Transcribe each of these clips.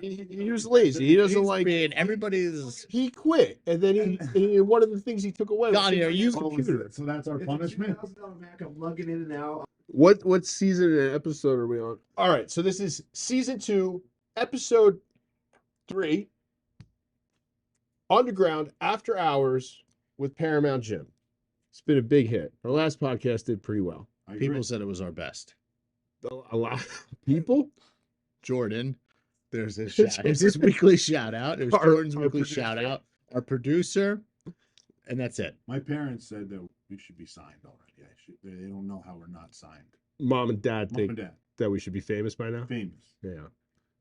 He was lazy. He doesn't like. Man, everybody's. He quit, and then one of the things he took away. Donnie, are you? So that's our punishment. I'm lugging in and out. What season and episode are we on? All right, so this is season 2, episode 3, Underground After Hours with Paramount Gym. It's been a big hit. Our last podcast did pretty well. People said it was our best. A lot of people. Jordan, there's this weekly shout out. It was Jordan's weekly shout out. Our producer, and that's it. My parents said that we should be signed already. They don't know how we're not signed. Mom and Dad Mom think and Dad, that we should be famous by now. famous. Yeah,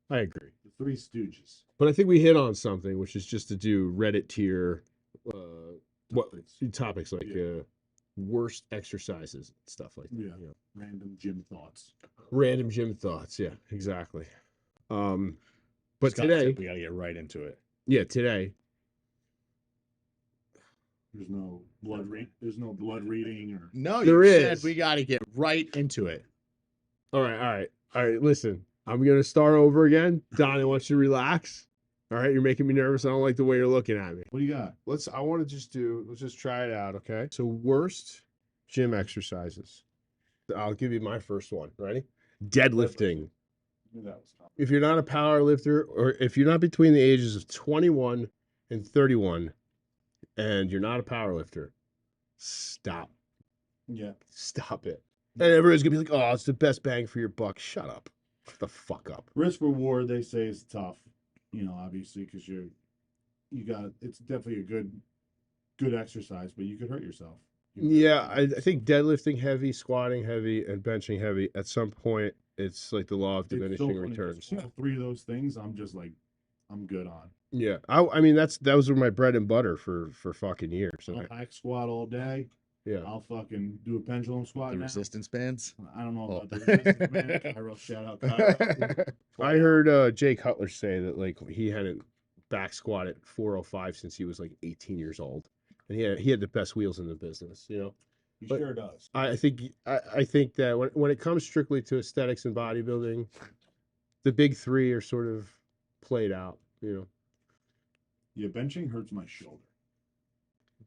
I agree. The Three Stooges. But I think we hit on something, which is just to do Reddit tier topics like worst exercises, stuff like that. Yeah. Random gym thoughts. Random gym thoughts. Yeah, exactly. But Scott today, said we got to get right into it. yeah, today, There's no blood reading or No, There you is. said we got to get right into it. all right. Listen, I'm gonna start over again. Donnie, I want you to relax. All right, you're making me nervous. I don't like the way you're looking at me. what do you got? Let's just try it out, okay? So worst gym exercises. I'll give you my first one. Ready? Deadlifting. I knew that was tough. If you're not a power lifter, or if you're not between the ages of 21 and 31, and you're not a power lifter, stop. Yeah. Stop it. And everyone's gonna be like, oh, it's the best bang for your buck. Shut up. Shut the fuck up. Risk reward, they say, is tough. Obviously, because it's definitely a good exercise, but you could hurt yourself. Yeah, I think deadlifting heavy, squatting heavy, and benching heavy, at some point, it's like the law of It's so diminishing funny 'cause returns. all three of those things, I'm just like, I'm good on. Yeah, I mean those were my bread and butter for fucking years. I'll hack squat all day. Yeah, I'll fucking do a pendulum squat The now. resistance bands. I don't know Oh. about the resistance band. Cairo, shout out Cairo. I heard Jay Cutler say that like he hadn't back squatted 405 since he was like 18 years old, and he had the best wheels in the business. He But- sure does. I think that when it comes strictly to aesthetics and bodybuilding, the big three are sort of played out. Yeah, benching hurts my shoulder.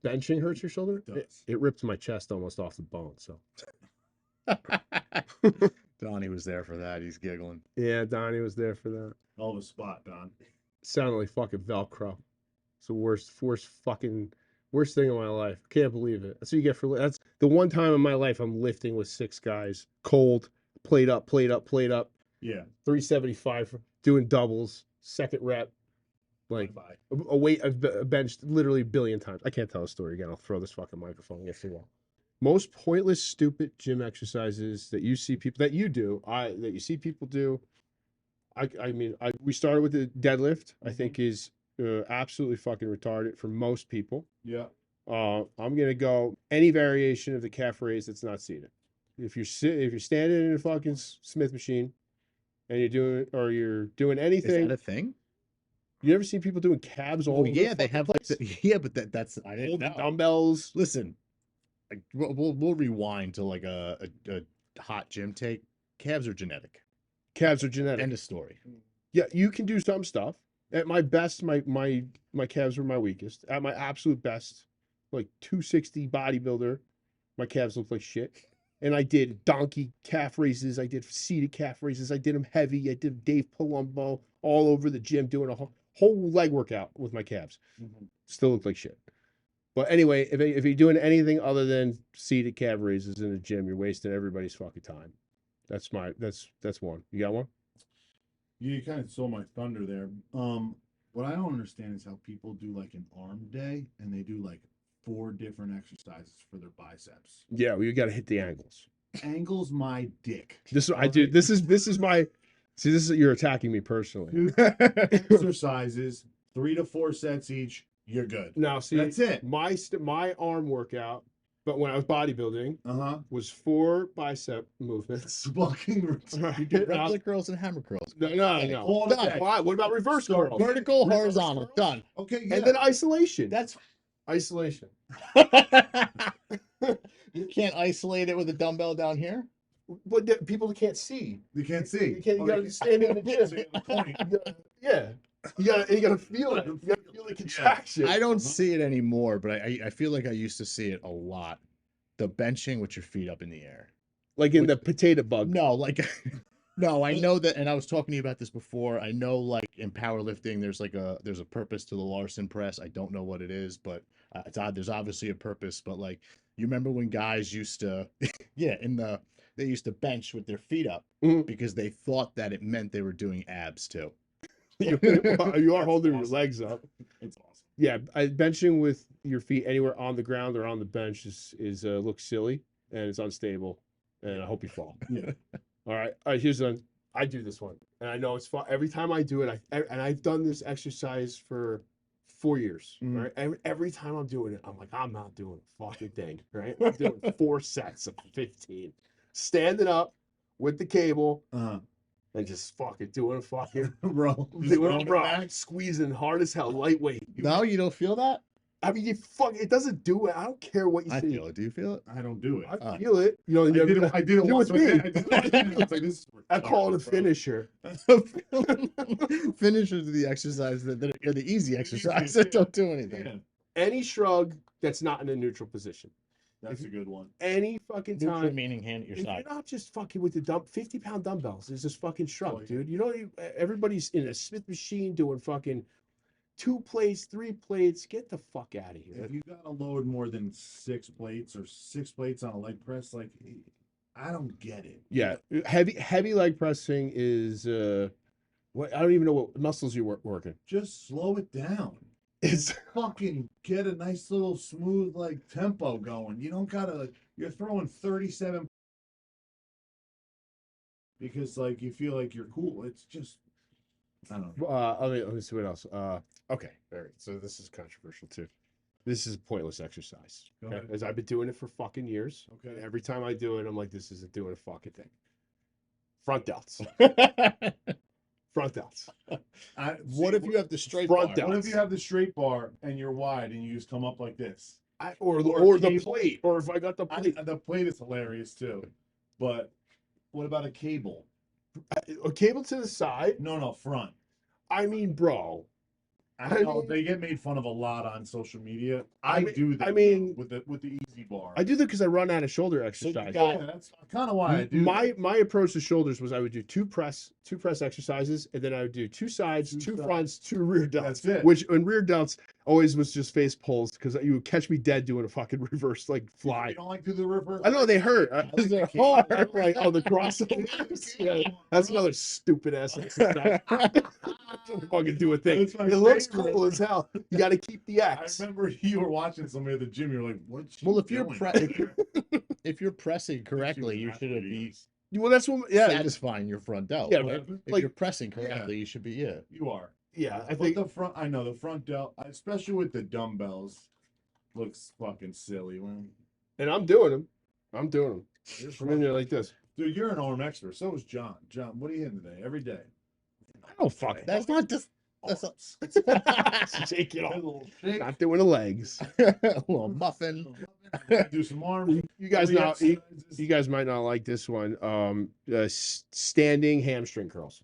Benching hurts your shoulder. It does. It ripped my chest almost off the bone. So Donnie was there for that. He's giggling. yeah, Donnie was there for that. Hell of a spot, Don. Sounded like fucking Velcro. It's the worst thing in my life. Can't believe it. That's what you get for that's the one time in my life I'm lifting with 6 guys, cold, plate up, Yeah. 375, doing doubles, second rep, like Bye. a weight I've benched literally a billion times. I can't tell a story again. I'll throw this fucking microphone against the wall. Most pointless, stupid gym exercises that you see people that you see people do. We started with the deadlift. I think is absolutely fucking retarded for most people. Yeah. I'm gonna go any variation of the calf raise that's not seated. If you're standing in a fucking Smith machine, and you're doing Is anything. that a thing? You ever see people doing calves all Oh over yeah, the they fucking have like place? yeah, but that's I didn't Old know. dumbbells. Listen, like, we'll rewind to like a hot gym take. Calves are genetic. Calves are genetic. End of story. Yeah, you can do some stuff. At my best, my calves were my weakest. At my absolute best, like 260 bodybuilder, my calves looked like shit. And I did donkey calf raises. I did seated calf raises. I did them heavy. I did Dave Palumbo all over the gym doing a whole leg workout with my calves. Mhm. Still looked like shit. But anyway, if you're doing anything other than seated calf raises in the gym, you're wasting everybody's fucking time. That's one. You got one? You kind of stole my thunder there. What I don't understand is how people do like an arm day and they do like 4 different exercises for their biceps. Yeah, well, you got to hit the angles. Angles my dick. This I do. This is my. See, this is you're attacking me personally. 2 exercises, 3 to 4 sets each. You're good. Now, see, That's it. My arm workout, but when I was bodybuilding, was 4 bicep movements. Fucking You did regular curls and hammer curls. No. All Done. day. Why? What about reverse curls? Vertical, Reverse horizontal, curls? done. Okay, yeah. And then isolation. That's Isolation. you can't isolate it with a dumbbell down here. but people can't see. You can't see. You can't. You Oh, gotta stand in the gym. See the point. Yeah. You gotta feel it. You gotta feel the contraction. I don't see it anymore, but I feel like I used to see it a lot. The benching with your feet up in the air. Like in the potato bug. No, like no, I know that, and I was talking to you about this before. I know, like in powerlifting, there's a purpose to the Larson press. I don't know what it is, but it's odd. There's obviously a purpose. But like, you remember when guys used to, yeah, they used to bench with their feet up Mhm. because they thought that it meant they were doing abs too. You are holding your awesome. legs up. It's awesome. Yeah, benching with your feet anywhere on the ground or on the bench is looks silly and it's unstable, and I hope you fall. Yeah. All right. Here's one. I do this one, and I know it's fun. Every time I do it, I've done this exercise for 4 years. Mhm. Right, every time I'm doing it, I'm like, I'm not doing a fucking thing. Right, I'm doing 4 sets of 15, standing up with the cable and just fucking doing a fucking Bro, doing it back, squeezing hard as hell, lightweight. No, you don't feel that? I mean, it doesn't do it. I don't care what you I say. feel it. Do you feel it? I don't do it. I feel it. You know, I did it do once with me. I did it once, and I was like, this is I call it a retarded, bro. finisher. Finishers are the exercise that are the easy exercise easiest, that yeah. don't do anything. Yeah, Any shrug that's not in a neutral position. that's a good one. Any fucking Neutral time. meaning hand at your If side. you're not just fucking with the 50-pound dumbbells, it's just fucking shrug, Oh, yeah. dude. You know, everybody's in a Smith machine doing fucking 2 plates, 3 plates. Get the fuck out of here. If you gotta load more than 6 plates or 6 plates on a leg press, like I don't get it. Yeah, heavy leg pressing is what I don't even know what muscles you're working. Just slow it down. It's Fucking get a nice little smooth like tempo going. You don't gotta. You're throwing 37 because like you feel like you're cool. It's just I don't know. let me see what else. Okay, all right. So this is controversial too. This is a pointless exercise. Go Okay, ahead. as I've been doing it for fucking years. Okay. And every time I do it, I'm like, this isn't doing a fucking thing. Front delts. Front delts. What if you have the straight Front bar? delt. What if you have the straight bar and you're wide and you just come up like this? Or Or the cable. plate. Or if I got the plate. The plate is hilarious too, but what about a cable? A cable to the side. No, front. I mean, bro. I know they get made fun of a lot on social media. I I mean- do that. I mean- with the easy bar. I do that because I run out of shoulder So you exercise. got- Yeah, that's kind of why I do. that. My approach to shoulders was I would do two press exercises, and then I would do 2 sides, Two 2 sides. fronts, 2 rear delts. That's it. Which in rear delts always was just face pulls because you would catch me dead doing a fucking reverse like You fly. don't like do the river? I know they hurt. I like They're the cable. hard. Like oh the crossovers. Yeah, that's another stupid ass exercise. Don't fucking do a thing. That's my It looks favorite. cool as hell. You got to keep the I X. remember you were watching somebody at the gym. You're like, "What?" Well, if you're doing? if you're pressing correctly, you should be Well, that's what. Yeah, satisfying your front delt. Yeah, right? but, If like- you're pressing correctly, you should be You are. yeah. I But think the front. I know the front delt, especially with the dumbbells, looks fucking silly. When and I'm doing them. I'm doing them. you're I'm in there like this. Dude, you're an arm expert. So is John. John, what are you hitting today? Every day. I don't fuck. That's not just. That's Shake it off. Little shake, Not doing the legs. a little muffin. do some arms. You guys Three know. You exercises. guys might not like this one. Standing hamstring curls.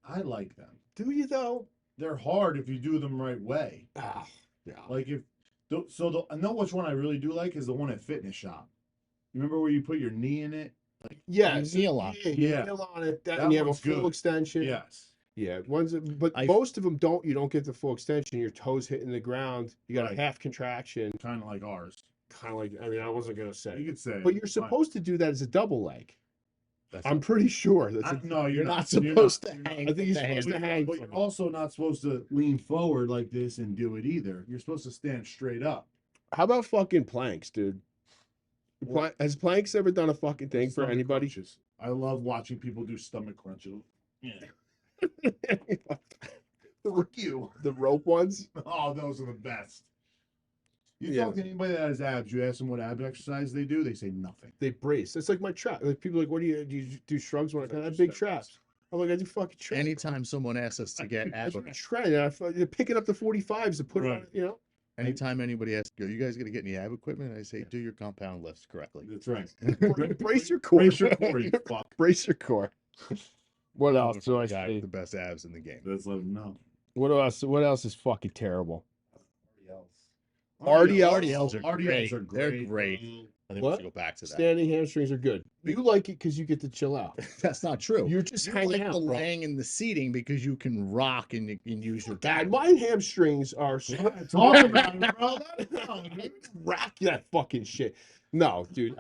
I like them. Do you though? They're hard if you do them right way. Ah, yeah. Like if I know which one I really do like is the one at Fitness Shop. You remember where you put your knee in it? Yeah, You kneel on it. you Yeah. kneel on it. That And you have a one's full good. extension. Yes. Yeah, but I- most of them don't. You don't get the full extension. Your toes hitting the ground. You got Right. a half contraction. Kind of like ours. Kind of like. I mean, I wasn't gonna You say, could say. but you're fine. supposed to do that as a double leg. That's- I'm pretty sure that's. No, You're not You're supposed to You're not. hang. I think you're the hand. supposed to hang But from you're it. also not supposed to lean forward like this and do it either. You're supposed to stand straight up. How about fucking planks, dude? Has planks ever done a fucking thing for Stomach anybody? crunches. I love watching people do stomach crunches. Yeah. You. The rope ones. Oh, those are the best. You Yeah. talk to anybody that has abs, you ask them what ab exercise they do, they say nothing. They brace. It's like my trap. Like people are like, what do you do shrugs when I have Just big step traps? I'm like, I do fucking traps. Anytime someone asks us to get That's ab, what I'm trying. They're picking up the 45s to put it on, Right. you know. Anytime anybody asks, "Are you guys gonna get any ab equipment?" I say, "Do your compound lifts correctly." That's right. Brace your core. Brace your core, you fuck. Brace your core. What Tell else him do if I the guy say? with the best abs in the game. Let's let them know. What else? What else is fucking terrible? RDLs are RDLs great. are They're great. great. I think we What? should go back to that. Standing hamstrings are good. You like it because you get to chill out. That's not true. You're just You hanging like out, the bro. laying and the seating because you can rock and you can use your back. God, my hamstrings are Talk about it, bro. rack that fucking shit. No, dude.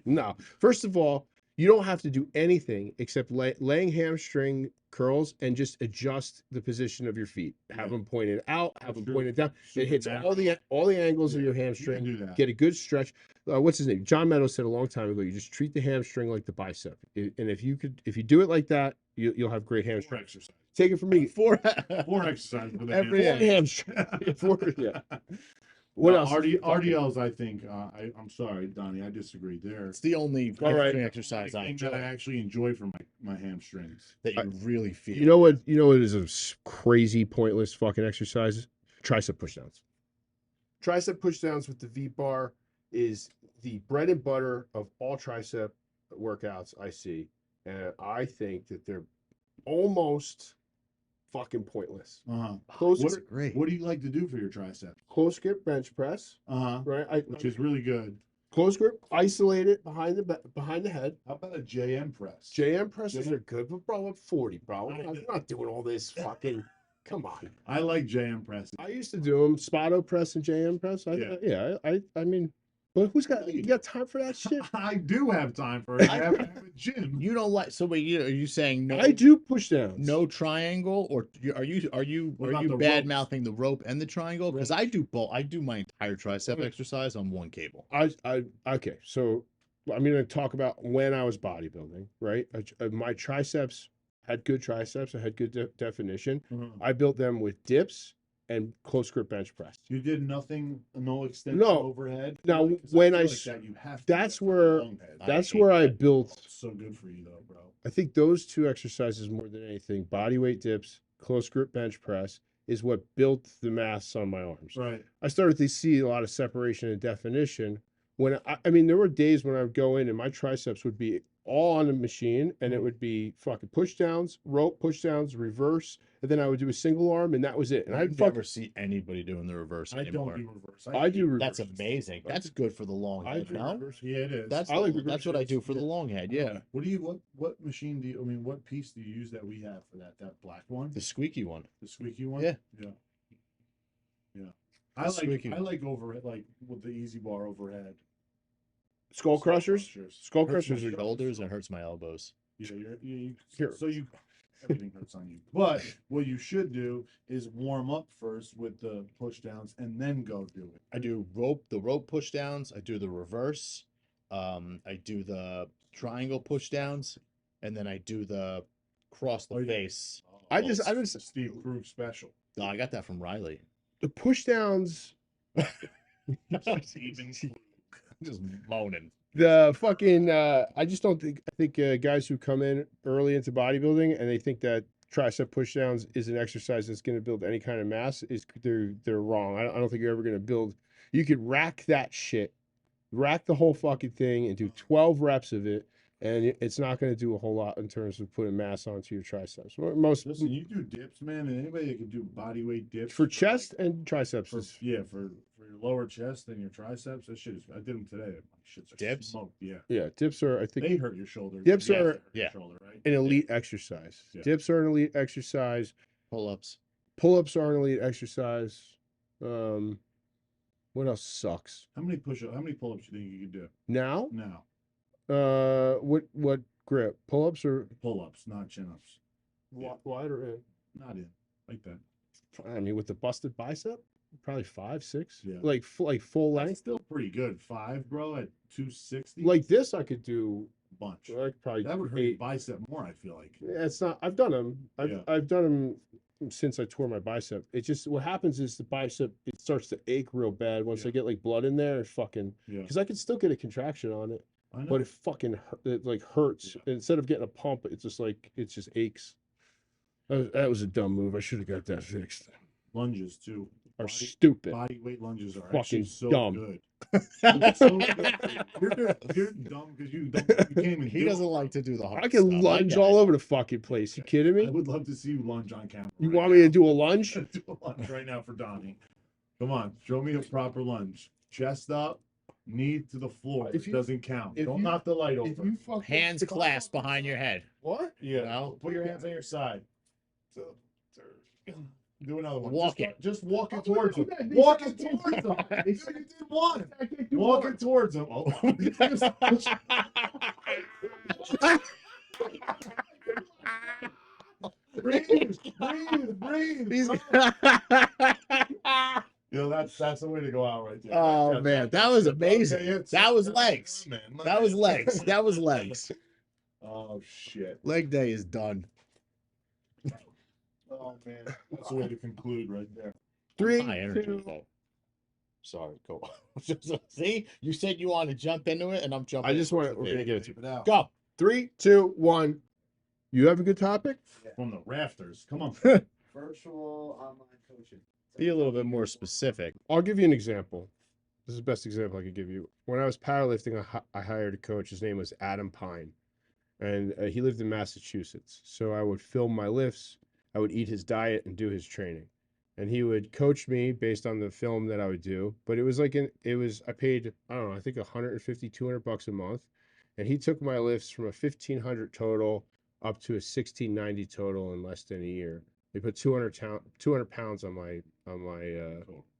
No. First of all, you don't have to do anything except laying hamstring curls and just adjust the position of your feet. Have them pointed out, have them pointed down. It hits all the angles of your hamstring. do that. Get a good stretch. What's his name? John Meadows said a long time ago. You just treat the hamstring like the bicep, and if you do it like that, you'll have great Four hamstring. exercise. Take it from me. Four Exercises for the Every hamstring. Hamstring. Yeah. What else? RDLs, I think. I'm sorry, Donnie. I disagree. It's the only All right. hamstring exercise I thing that I enjoy actually enjoy for my hamstrings. that you really feel. You know what? You know what is a crazy, pointless fucking exercises? Tricep pushdowns. Tricep pushdowns with the V bar is the bread and butter of all tricep workouts I see, and I think that they're almost fucking pointless. Close What's grip, great? What do you like to do for your triceps? close grip bench press, right? Which is really good. Close grip, isolate it behind the head. How about a JM press? JM presses are good, but bro, I'm 40, bro. I'm not doing all this fucking. Come on. I like JM presses. I used to do them, Spotto press and JM press. I mean, but who's got you got time for that shit? I do have time for it. I have a gym. You don't like? So wait, are you saying no? I do push downs. No triangle, or are you What about the bad ropes? mouthing the rope and the triangle? Because I do both. I do my entire tricep exercise on one cable. Okay, so I'm going to talk about when I was bodybuilding, right? My triceps had good triceps. I had good definition. I built them with dips and close grip bench press. You did nothing, no extension No. overhead. Now, 'Cause when feel I like s- that you have to that's do that for where- a long head. That's hate where I that. built. It's so good for you though, bro. I think those two exercises more than anything, body weight dips, close grip bench press, is what built the mass on my arms. Right. I started to see a lot of separation and definition when I mean, there were days when I would go in and my triceps would be all on the machine and it would be fucking push downs, rope push downs, reverse, and then I would do a single arm and that was it. And I I'd never see anybody doing the reverse I anymore. don't do reverse. I do reverse. That's amazing. That's good for the long I head. do No, reverse. Yeah, it is. that's I like that's what I reverse. do for the long head. Yeah, What machine do you? I mean, what piece do you use that we have for that black one, the squeaky one. the squeaky one? Yeah. Yeah. The squeaky I like overhead, like with the easy bar overhead. Skull crushers. Skull Hurts my crushers are shoulders and hurts my elbows. Yeah, Here. so you everything hurts on you. But what you should do is warm up first with the push downs and then go do it. I do the rope push downs. I do the reverse. I do the triangle push downs, and then I do the cross the Oh, yeah. face. I just Steve Krug special. No, I got that from Riley. the push downs. Steven Just moaning. The fucking I just don't think guys who come in early into bodybuilding and they think that tricep pushdowns is an exercise that's going to build any kind of mass is they're wrong. I don't think you're ever going to build. You could rack that shit, rack the whole fucking thing and do 12 reps of it, and it's not going to do a whole lot in terms of putting mass onto your triceps. Most Listen, you do dips, man, and anybody that can do body weight dips for like, chest and triceps for, is yeah, for your lower chest and your triceps, that shit is. I did them today. My shit's are Dips? smoked. Yeah, yeah. Dips are I think they hurt your shoulder. Dips Yeah, are- they hurt yeah. your shoulder, right? an elite exercise. Yeah. Dips are an elite exercise. Pull ups. Pull-ups are an elite exercise. What else sucks? How many push-ups? How many pull-ups do you think you could do Now, now? what grip? Pull-ups or Pull-ups, not chin-ups. wide or in? Not in like that. I mean, with the busted bicep, probably 5, 6. Yeah. Like full That's length. still pretty good. 5, bro, at 260. Like this, I could do. bunch. I could probably That would hurt your 8. bicep more. I feel like. Yeah, it's not. I've done them. Yeah. I've done them since I tore my bicep. It just what happens is the bicep it starts to ache real bad once Yeah. I get like blood in there. It fucking Yeah, because I could still get a contraction on it. I know. But it fucking it like hurts. Yeah. Instead of getting a pump, it's just like it just aches. That was a dumb move. I should have got that fixed. Lunges too. are stupid. Body weight lunges are Fucking actually so dumb. good. They're so good. You're dumb because you can't even He do doesn't it, like bro. to do the hard I can stuff. lunge get all it. over the fucking place. You kidding I me? would love to see you lunge on camera. You right want me to now. do a lunge? Do a lunge right now for Donnie. Come on, show me a proper lunge. Chest up, knee to the floor. If It you- doesn't count. if Don't you- knock the light If over. you fuck Hands clasped behind your head. what? Yeah. No. Put your hands on your side. Do another one. Walk just, it. Just walk it towards him. Okay, Walk I it can't towards do him. that. You did one. I can't do Walk one. it towards him. Oh. Breathe. He's- That's the way to go out right there. Oh, Yeah, man, that was amazing. Okay, yeah, That was that's legs. my man, my That was man. legs. That was legs. Oh shit. Leg day is done. Oh man. That's the way to conclude right there. 3, High energy. 2, though. Sorry, go. See, you said you wanted to jump into it, and I'm jumping. I just into want. We're it. gonna get it to Tape it out. Go. 3, 2, 1. You have a good topic? From the rafters. Come on. Virtual online coaching. Be a little bit more specific. I'll give you an example. This is the best example I could give you. When I was powerlifting, I hired a coach. His name was Adam Pine, and he lived in Massachusetts. So I would film my lifts, I would eat his diet, and do his training. And he would coach me based on the film that I would do. But it was like I paid, I don't know, I think 150, 200 bucks a month. And he took my lifts from a 1,500 total up to a 1,690 total in less than a year. They put 200 pounds on my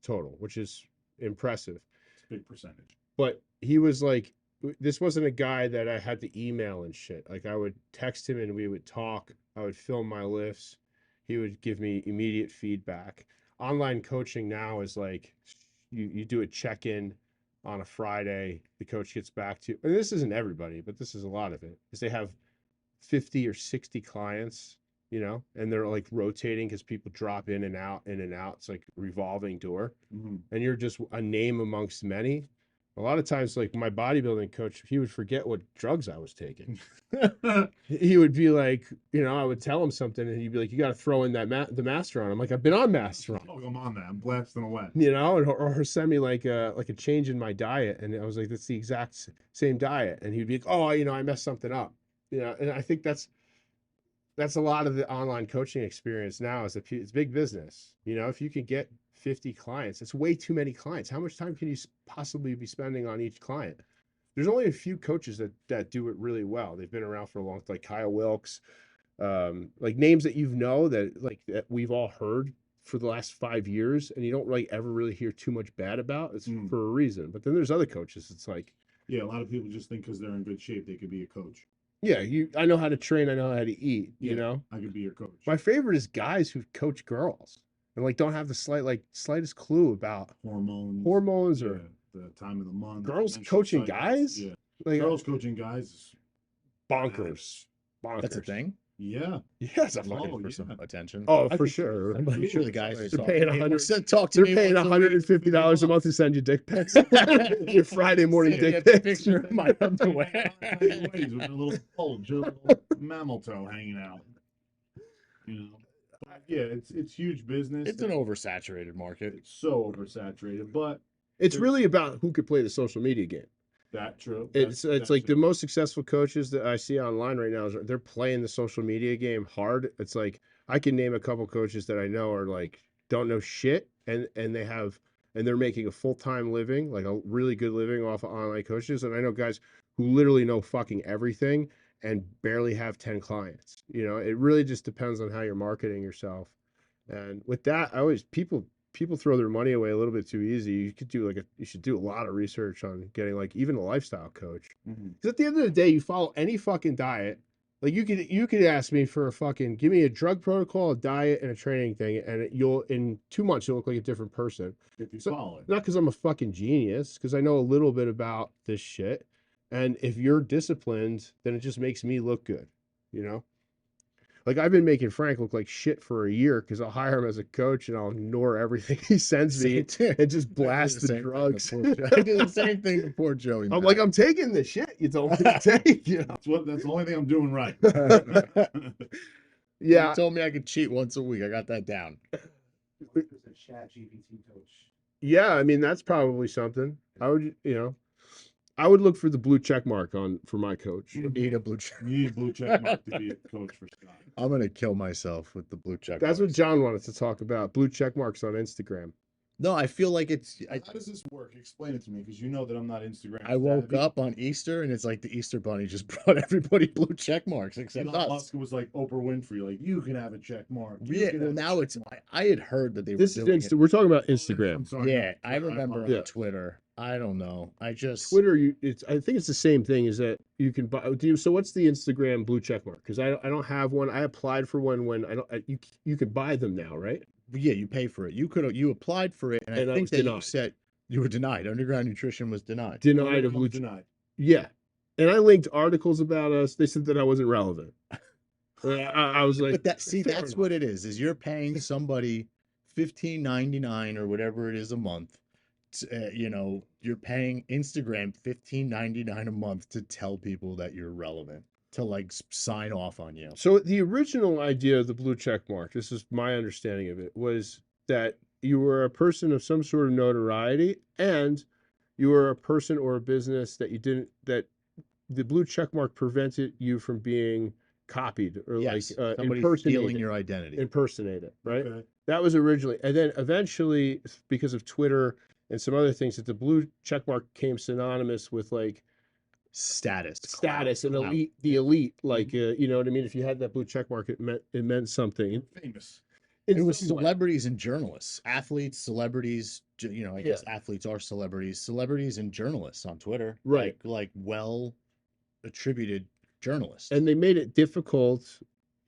total, which is impressive. It's a big percentage. But he was like, this wasn't a guy that I had to email and shit. Like I would text him and we would talk. I would film my lifts. He would give me immediate feedback. Online coaching now is like you do a check-in on a Friday. The coach gets back to you. And this isn't everybody, but this is a lot of it. Is they have 50 or 60 clients, and they're like rotating because people drop in and out. It's like a revolving door. Mhm. And you're just a name amongst many. A lot of times, like my bodybuilding coach, he would forget what drugs I was taking. He would be like, I would tell him something, and he'd be like, "You got to throw in the master on." I'm like, "I've been on master on." Oh, come on, man. I'm blasting away. Or send me like a change in my diet, and I was like, "That's the exact same diet," and he'd be like, "Oh, I messed something up," and I think that's a lot of the online coaching experience now. Is it's big business. If you can get 50 clients, it's way too many clients. How much time can you possibly be spending on each client? There's only a few coaches that do it really well. They've been around for a long time, like Kyle Wilkes, like names that that we've all heard for the last 5 years, and you don't really ever hear too much bad about. It's for a reason. But then there's other coaches. It's like, Yeah, a lot of people just think because they're in good shape, they could be a coach. yeah, I know how to train. I know how to eat. Yeah. I could be your coach. My favorite is guys who coach girls and like don't have the slightest clue about hormones or the time of the month. girls menstrual coaching cycles. guys. Yeah, Like girls coaching guys. Is bonkers. That's a thing. Yeah. Yes, I'm looking Oh, for yeah. some attention. Oh, I for think- sure. I'm pretty sure the guys They're are paying hey, 100 talk to They're me paying once a week. $150 a month to send you dick pics. Your Friday morning Yeah, dick get the pics. picture of my underwear. With a little bulge, a little mammal toe hanging out. But yeah, it's huge business. It's an oversaturated market. It's so oversaturated, but It's really about who could play the social media game. that true. It's That's like the true. most successful coaches that I see online right now they're playing the social media game hard. It's like I can name a couple coaches that I know are like don't know shit and they're making a full-time living, like a really good living off of online coaches. And I know guys who literally know fucking everything and barely have 10 clients. It really just depends on how you're marketing yourself. And with that, people throw their money away a little bit too easy. You could do you should do a lot of research on getting like even a lifestyle coach. Mhm. Because at the end of the day, you follow any fucking diet. Like you could ask me for give me a drug protocol, a diet, and a training thing, and in 2 months you'll look like a different person. If you So- follow it. Not because I'm a fucking genius, because I know a little bit about this shit. And if you're disciplined, then it just makes me look good, Like I've been making Frank look like shit for a year because I'll hire him as a coach and I'll ignore everything he sends me and just blast the drugs. I do the same thing before Joey. I'm like, I'm taking the shit you told me to take. That's the only thing I'm doing right. Yeah. You told me I could cheat once a week. I got that down. 100% chat GPT coach. Yeah, I mean that's probably something. I would, I would look for the blue check mark on for my coach. You need a blue check. You need a blue check mark to be a coach for Scott. I'm gonna kill myself with the blue check. That's what marks. John wanted to talk about. Blue check marks on Instagram. No, I feel like it's. How does this work? Explain it to me, because you know that I'm not Instagram. I woke savvy. up on Easter and it's like the Easter bunny just brought everybody blue check marks except Elon us. Musk was like Oprah Winfrey, like you can have a check mark. You Yeah, can well have a now check it's. mark." I had heard that they were This is doing it. We're talking about I'm Instagram. sorry, Yeah, no, I remember on Yeah. Twitter. I don't know. I just Twitter, I think it's the same thing. Is that you can buy? So what's the Instagram blue check mark? Because I don't have one. I applied for one when I don't. You could buy them now, right? yeah, you pay for it. You applied for it, and I And I think was that you denied. said you were denied. Underground Nutrition was denied. Denied of blue. denied. Yeah, and I linked articles about us. They said that I wasn't relevant. I was like, But that's fair what enough. it is you're paying somebody $15.99 or whatever it is a month. You're paying Instagram $15.99 a month to tell people that you're relevant, to like sign off on you. So the original idea of the blue check mark, this is my understanding of it, was that you were a person of some sort of notoriety and you were a person or a business that that the blue check mark prevented you from being copied or Yes, like somebody stealing your identity. impersonated, right? Okay. That was originally, and then eventually, because of Twitter and some other things, that the blue check mark came synonymous with like Status, status and clout. elite, the elite. Like, you know what I mean? If you had that blue check mark, it meant something. Famous. In It was some way. celebrities and journalists, athletes, celebrities. I guess athletes are celebrities and journalists on Twitter, Right. Like well attributed journalists. And they made it difficult,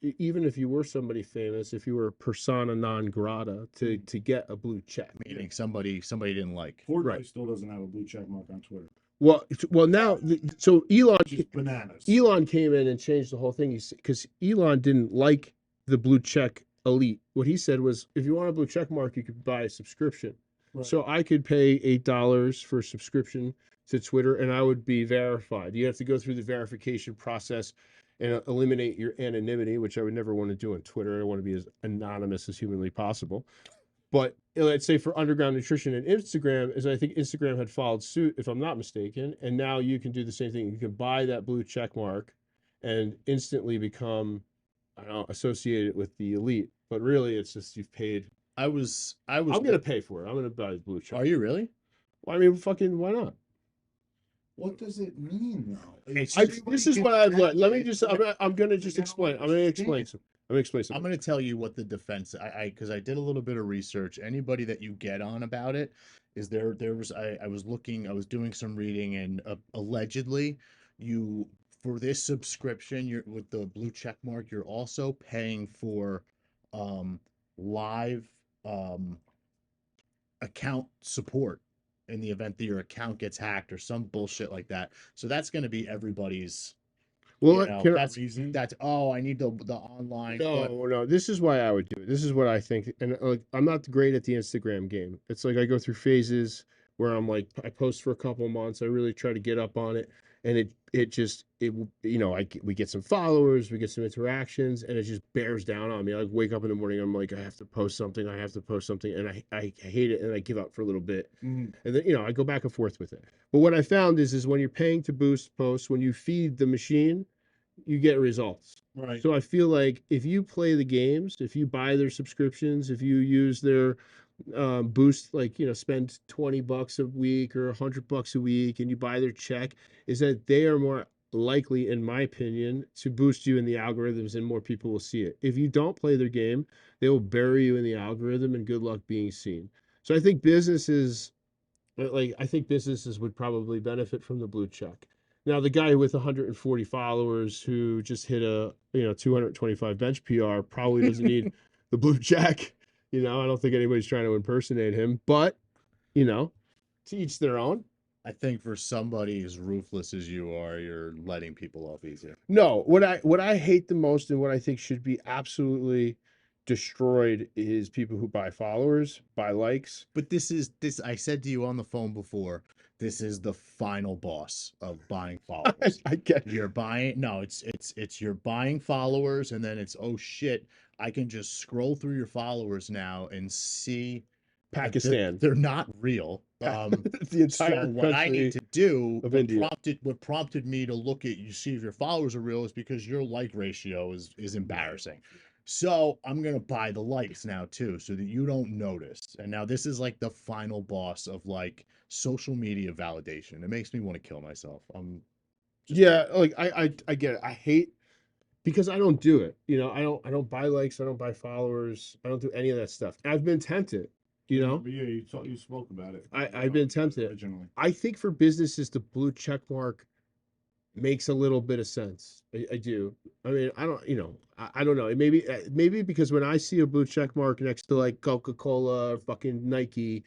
even if you were somebody famous, if you were persona non grata, to get a blue check. Meaning somebody didn't like. Fortnite Right. still doesn't have a blue check mark on Twitter. Well, now, so Just bananas. Elon came in and changed the whole thing. Because Elon didn't like the blue check elite. What he said was, if you want a blue check mark, you could buy a subscription. Right. So I could pay $8 for a subscription to Twitter, and I would be verified. You have to go through the verification process and eliminate your anonymity, which I would never want to do on Twitter. I want to be as anonymous as humanly possible. But let's say for Underground Nutrition and Instagram, is I think Instagram had followed suit, if I'm not mistaken, and now you can do the same thing. You can buy that blue check mark and instantly become, I don't know, associated with the elite. But really, it's just you've paid. I was. I'm gonna pay for it. I'm gonna buy the blue check. Are you really? Well, I mean, fucking, why not? What does it mean though? This is what I've learned. Let me just. I'm gonna just explain. I'm gonna explain something. I'm I'm going to tell you what the defense. Because I did a little bit of research. Anybody that you get on about it is there. There was I was looking. I was doing some reading, and allegedly, you for this subscription, you're with the blue check mark. You're also paying for live account support in the event that your account gets hacked or some bullshit like that. So that's going to be everybody's. Well, That's I need the online. No. This is why I would do it. This is what I think. And like, I'm not great at the Instagram game. It's like I go through phases where I'm like, I post for a couple of months. I really try to get up on it, and we get some followers, we get some interactions, and it just bears down on me. I wake up in the morning, I'm like, I have to post something, and I hate it, and I give up for a little bit, and then I go back and forth with it. But what I found is when you're paying to boost posts, when you feed the machine, you get results. Right. So I feel like if you play the games, if you buy their subscriptions, if you use their boost, like spend $20 a week or $100 a week, and you buy their check, is that they are more likely, in my opinion, to boost you in the algorithms, and more people will see it. If you don't play their game, they will bury you in the algorithm, and good luck being seen. So I think businesses would probably benefit from the blue check. Now, the guy with 140 followers who just hit a 225 bench PR probably doesn't need the blue check. I don't think anybody's trying to impersonate him, but to each their own. I think for somebody as ruthless as you are, you're letting people off easier. No, what I hate the most, and what I think should be absolutely destroyed, is people who buy followers, buy likes. But this I said to you on the phone before, This is the final boss of buying followers. I get You're buying no, it's you're buying followers, and then it's, oh shit, I can just scroll through your followers now and see that Pakistan. they're not real. The entire So what I country need to do, of what India. prompted me to look at you, see if your followers are real, is because your like ratio is embarrassing. So I'm gonna buy the likes now too, so that you don't notice. And now this is like the final boss of like social media validation. It makes me want to kill myself. I'm just Yeah, like I get it. I hate because I don't do it. You know, I don't buy likes, I don't buy followers, I don't do any of that stuff. I've been tempted, you know. But yeah, you spoke about it. I've been tempted. Originally. I think for businesses the blue check mark makes a little bit of sense. I do. I mean, I don't, you know, I don't know. It maybe because when I see a blue check mark next to like Coca-Cola or fucking Nike,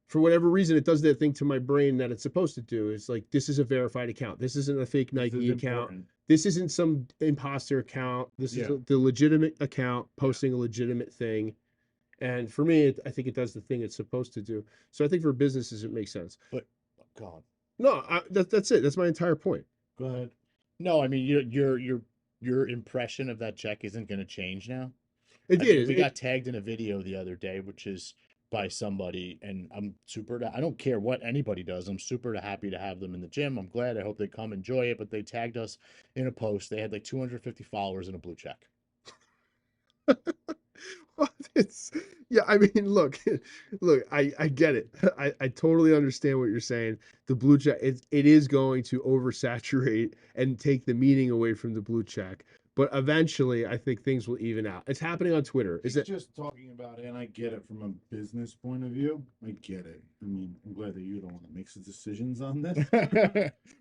for whatever reason, it does that thing to my brain that it's supposed to do. It's like, this is a verified account. This isn't a fake This is Nike account. important. This isn't some imposter account. This is Yeah. the legitimate account posting a legitimate thing. And for me, I think it does the thing it's supposed to do. So I think for businesses, it makes sense. God. No, that's it. That's my entire point. Go ahead. No, I mean your impression of that check isn't gonna change now. It I did. mean, we It- got tagged in a video the other day, which is by somebody, and I don't care what anybody does. I'm super happy to have them in the gym. I'm glad. I hope they come enjoy it. But they tagged us in a post. They had like 250 followers and a blue check. Well, it's yeah, I mean, look, I get it. I totally understand what you're saying. The blue check, it is going to oversaturate and take the meaning away from the blue check. But eventually, I think things will even out. It's happening on Twitter. Is He's it? just talking about it, and I get it from a business point of view. I get it. I mean, I'm glad that you don't want to make some decisions on this.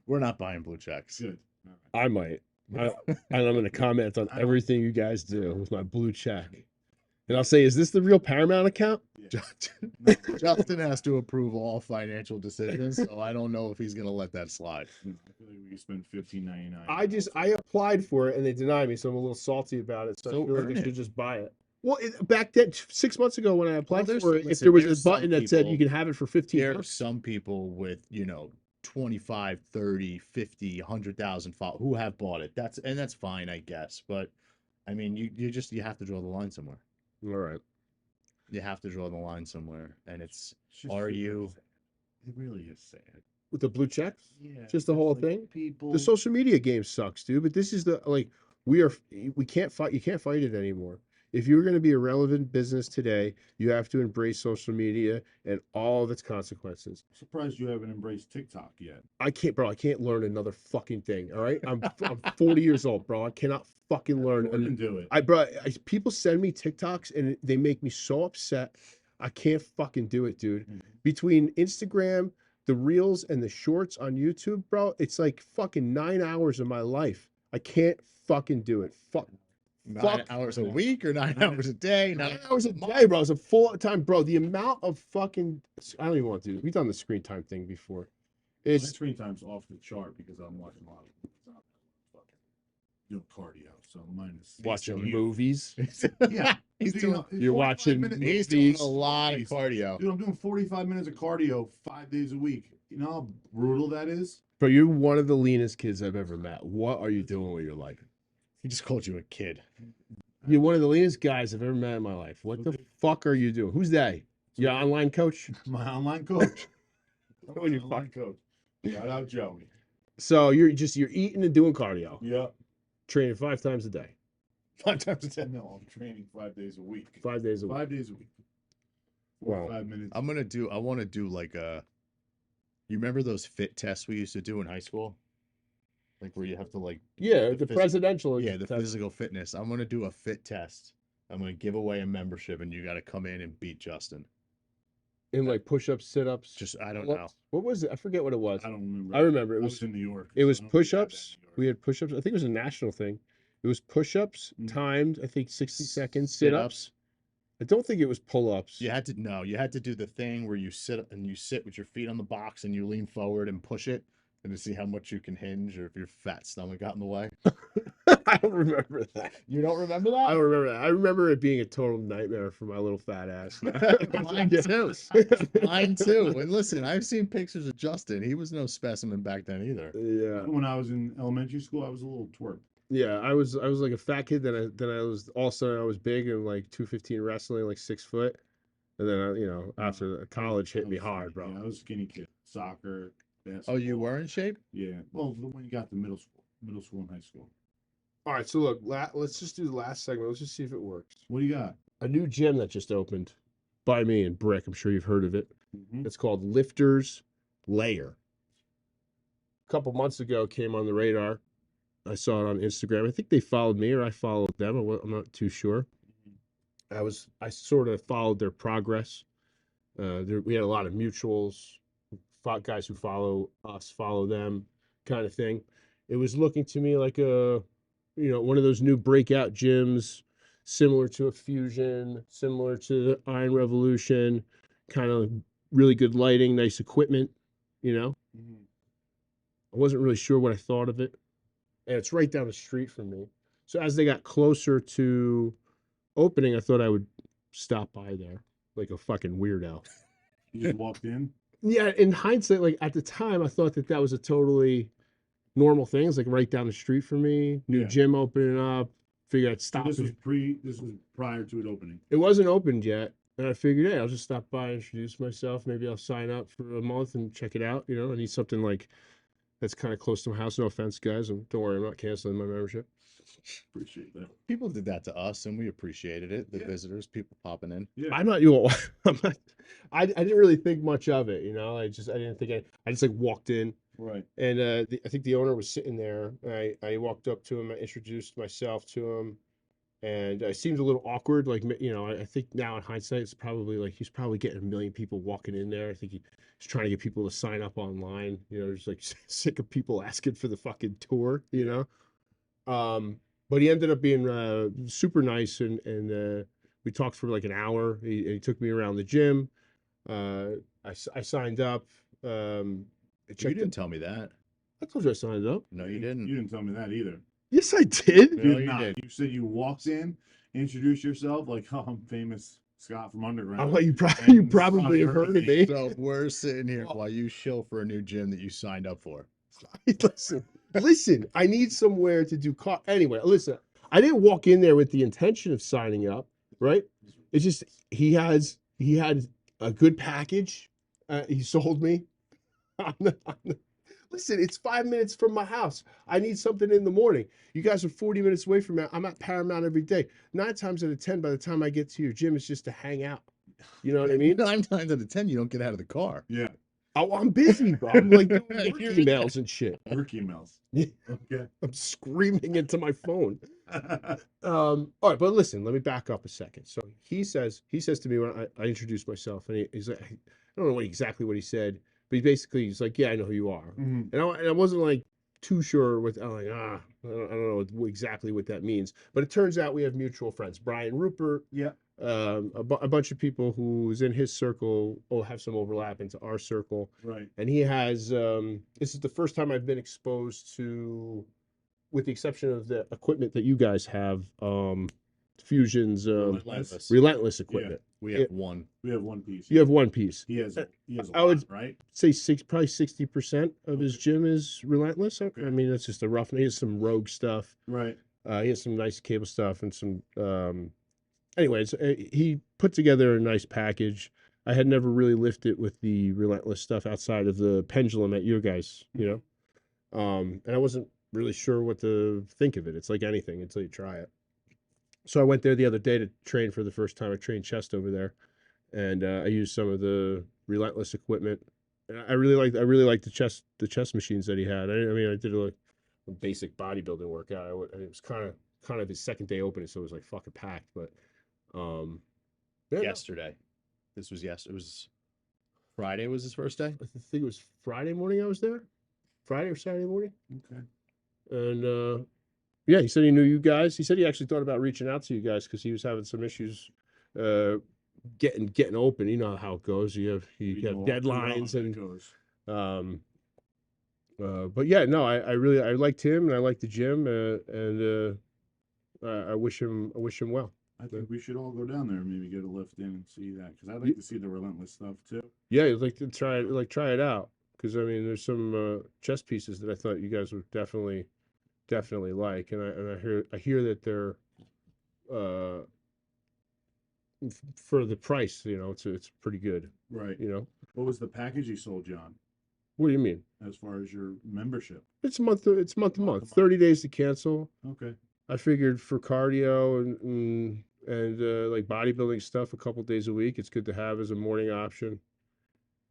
We're not buying blue checks. Good. All right. I might. And I'm going to comment on I don't- everything you guys do with my blue check. And I'll say, is this the real Paramount account? Yeah. Justin has to approve all financial decisions, so I don't know if he's gonna let that slide. I feel like we could spend $15.99. I applied for it and they denied me, so I'm a little salty about it. So, So I feel like earn I it. should just buy it. Well, back then, 6 months ago when I applied there's- for it, if listen, there was there's a button some that said you people- can have it for 15 There are bucks. some people with, 25, 30, 50, 100,000 followers who have bought it. That's fine, I guess. But I mean, you have to draw the line somewhere. All right. You have to draw the line somewhere, and it's just are super you- sad. It really is sad. With the blue checks? Yeah. Just the it's whole like thing? People. The social media game sucks, dude. But this is we can't fight. You can't fight it anymore. If you're going to be a relevant business today, you have to embrace social media and all of its consequences. Surprised you haven't embraced TikTok yet. I can't, bro. I can't learn another fucking thing. All right, I'm 40 years old, bro. I cannot fucking learn. Jordan, do it. People send me TikToks and they make me so upset. I can't fucking do it, dude. Mhm. Between Instagram, the reels, and the shorts on YouTube, bro, it's like fucking 9 hours of my life. I can't fucking do it. Fuck. 9 hours a week or 9 hours a day. 9 hours a day, bro. It's a full time, bro. The amount of fucking I don't even want to do. We've done the screen time thing before. My It's screen time's off the chart because I'm watching a lot of fucking doing cardio. So minus watching movies. Yeah, He's Dude, doing- 45 you're watching minutes- He's doing movies. a lot of Movies. cardio. Dude, I'm doing 45 minutes of cardio 5 days a week. You know how brutal that is? Bro, you're one of the leanest kids I've ever met. What are you doing with your life? He just called you a kid. You're one of the leanest guys I've ever met in my life. What the fuck are you doing? Who's they? Your online coach? My online coach. When My you online coach. Shout out Joey. So you're eating and doing cardio, Yeah. training 5 times a day, 5 times a day. No, I'm training 5 days a week. 5 days a week. 5 days a week. Wow. 5 minutes. I want to do like you remember those fit tests we used to do in high school? Like where you have to like, Yeah, the the phys- presidential. yeah, the test. physical fitness. I'm going to do a fit test. I'm going to give away a membership and you got to come in and beat Justin. in like push-ups, sit-ups. Just, I don't know. pull-ups. What was it? I forget what it was. I don't remember. I remember it I was was in New York. it was so I don't think we had that in push-ups. New York. We had push-ups. I think it was a national thing. It was push-ups Mm. timed. I think 60 seconds. Sit-ups. Sit-ups. I don't think it was pull-ups. You had to do the thing where you sit with your feet on the box and you lean forward and push it. and to see how much you can hinge or if your fat stomach got in the way. I don't remember that. You don't remember I that? don't remember that. I remember it being a total nightmare for my little fat ass. Mine too. Mine too. And listen, I've seen pictures of Justin. He was no specimen back then either. Yeah. When I was in elementary school, I was a little twerp. Yeah, I was like a fat kid. Then I was all of a sudden I was big and like 215 wrestling, like 6 foot. And then after college hit me hard, bro. Yeah, I was a skinny kid. Soccer, Oh, basketball. you were in shape? Yeah. Well, when you got to middle school and high school. All right, so look, let's just do the last segment. Let's just see if it works. What do you got? A new gym that just opened by me in Brick. I'm sure you've heard of it. Mm-hmm. It's called Lifters Layer. A couple months ago, came on the radar. I saw it on Instagram. I think they followed me or I followed them. I'm not too sure. I sort of followed their progress. We had a lot of mutuals, guys who follow us, follow them, kind of thing. It was looking to me like one of those new breakout gyms, similar to a Fusion, similar to the Iron Revolution, kind of really good lighting, nice equipment. Mm-hmm. I wasn't really sure what I thought of it, and it's right down the street from me. So as they got closer to opening, I thought I would stop by there like a fucking weirdo. You just walked in. Yeah, in hindsight, like at the time, I thought that was a totally normal thing. It's like right down the street from me, new Yeah. gym opening up. Figured I'd So stop. this was prior to it opening. It wasn't opened yet, and I figured, hey, I'll just stop by, introduce myself. Maybe I'll sign up for a month and check it out. I need something like that's kind of close to my house. No offense, guys. Don't worry, I'm not canceling my membership. Appreciate that. People did that to us, and we appreciated it. The visitors, people popping in. Yeah. I'm not you. I'm not. I didn't really think much of it. I didn't think I just like walked in. Right. And I think the owner was sitting there. I walked up to him. I introduced myself to him, and it seemed a little awkward. Like I think now in hindsight, it's probably like he's probably getting a million people walking in there. I think he's trying to get people to sign up online. Just like sick of people asking for the fucking tour. But he ended up being super nice, and we talked for like an hour. He took me around the gym. I signed up. You didn't tell me that. I told you I signed up. No, you didn't. You didn't tell me that either. Yes, I did. No, You did you not. did. You said you walked in, introduced yourself like, oh, I'm famous Scott from Underground. I'm like, you probably have heard of me. So we're sitting here while you shill for a new gym that you signed up for. Listen. I need somewhere to do anyway. Listen, I didn't walk in there with the intention of signing up. Right? It's just he had a good package. He sold me. Listen, it's 5 minutes from my house. I need something in the morning. You guys are 40 minutes away from me. I'm at Paramount every day. 9 times out of 10, by the time I get to your gym, it's just to hang out. You know what I mean? 9 times out of 10, you don't get out of the car. Yeah. Oh, I'm busy, bro. I'm like doing work You're- emails and shit. Work emails. Yeah. Okay. I'm screaming into my phone. All right, but listen, let me back up a second. So he says to me when I introduced myself, and he's like, I don't know exactly what he said, but he's like, yeah, I know who you are. Mhm. And I wasn't like too sure what I'm like, I don't know exactly what that means. But it turns out we have mutual friends. Brian Rupert, Yeah. a bunch of people who's in his circle have some overlap into our circle. Right. And he has this is the first time I've been exposed to, with the exception of the equipment that you guys have, Fusion's relentless equipment. We have one. We have one piece. You have one piece. He has a I lot, would- right? Say probably 60% of his gym is relentless. I mean, that's just a rough. He has some rogue stuff. Right. He has some nice cable stuff and some. Anyways, he put together a nice package. I had never really lifted with the relentless stuff outside of the pendulum at your guys, and I wasn't really sure what to think of it. It's like anything until you try it. So I went there the other day to train for the first time. I trained chest over there, and I used some of the relentless equipment. And I really liked the chest machines that he had. I mean, I did a basic bodybuilding workout. It was kind of his second day opening, so it was like fucking packed. But yeah, Yesterday. This was It was Friday was his first day. I think it was Friday morning I was there. Friday or Saturday morning. Okay. And yeah, he said he knew you guys. He said he actually thought about reaching out to you guys because he was having some issues getting open. You know how it goes. You have We know deadlines how it and goes. But yeah, no, I really I liked him and I liked the gym, and I wish him well. I think we should all go down there and maybe get a lift in and see that because I'd like to see the relentless stuff too. Yeah, I'd like to try it out because I mean, there's some chess pieces that I thought you guys would definitely like, and I hear that they're uh for the price, it's pretty good, Right. you know. What was the package you sold, John, What do you mean? as far as your membership? It's month to Month to month, month. 30 days to cancel. Okay. I figured for cardio and like bodybuilding stuff a couple days a week, it's good to have as a morning option.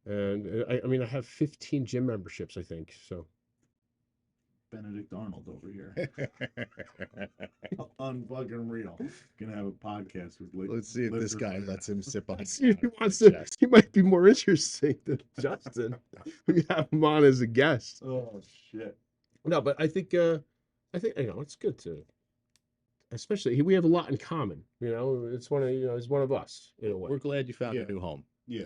And I mean, I have 15 gym memberships, I think. So Benedict Arnold over here. Unfucking real. Gonna have a podcast with Let's see if this lifters guy like lets that. him sip on. let's see if he his wants to. chest. He might be more interesting than Justin. We have him on as a guest. Oh shit. No, but I think it's good to, especially we have a lot in common. It's one of he's one of us in a way. We're glad you found Yeah. a new home. Yeah.